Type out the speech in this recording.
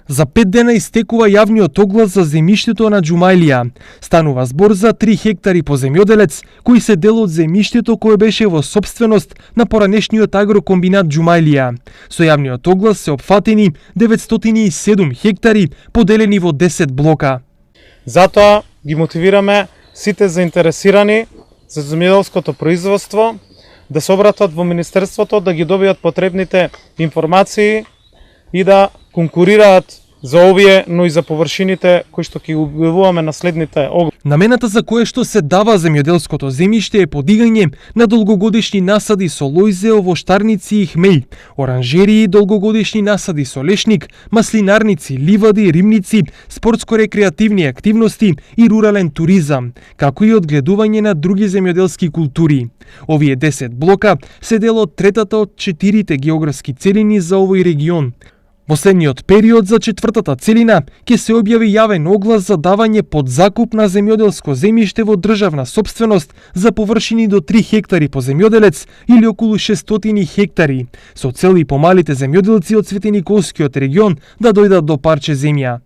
За 5 дена истекува јавниот оглас за земјиштето на Џумаилија. Станува збор за 3 хектари по земјоделец, кои се дел од земјиштето кое беше во сопственост на поранешниот агрокомбинат Џумаилија. Со јавниот оглас се опфатени 907 хектари, поделени во 10 блока. Затоа ги мотивираме сите заинтересирани за земјоделското производство да се обратат во Министерството, да ги добијат потребните информации и да конкурираат за овие, но и за површините кои што ќе објавуваме на следните огласи. Намената за кое што се дава земјоделското земјиште е подигање на долгогодишни насади со лојзе, овоштарници и хмеј, оранжерии, долгогодишни насади со лешник, маслинарници, ливади, римници, спортско-рекреативни активности и рурален туризам, како и одгледување на други земјоделски култури. Овие 10 блока се дел од третата од 4 географски целини за овој регион. Во следниот период за 4-та целина ќе се објави јавен оглас за давање под закуп на земјоделско земјиште во државна сопственост за површини до 3 хектари по земјоделец или околу 600 хектари, со цел и помалите земјоделци од Свети Николскиот регион да дојдат до парче земја.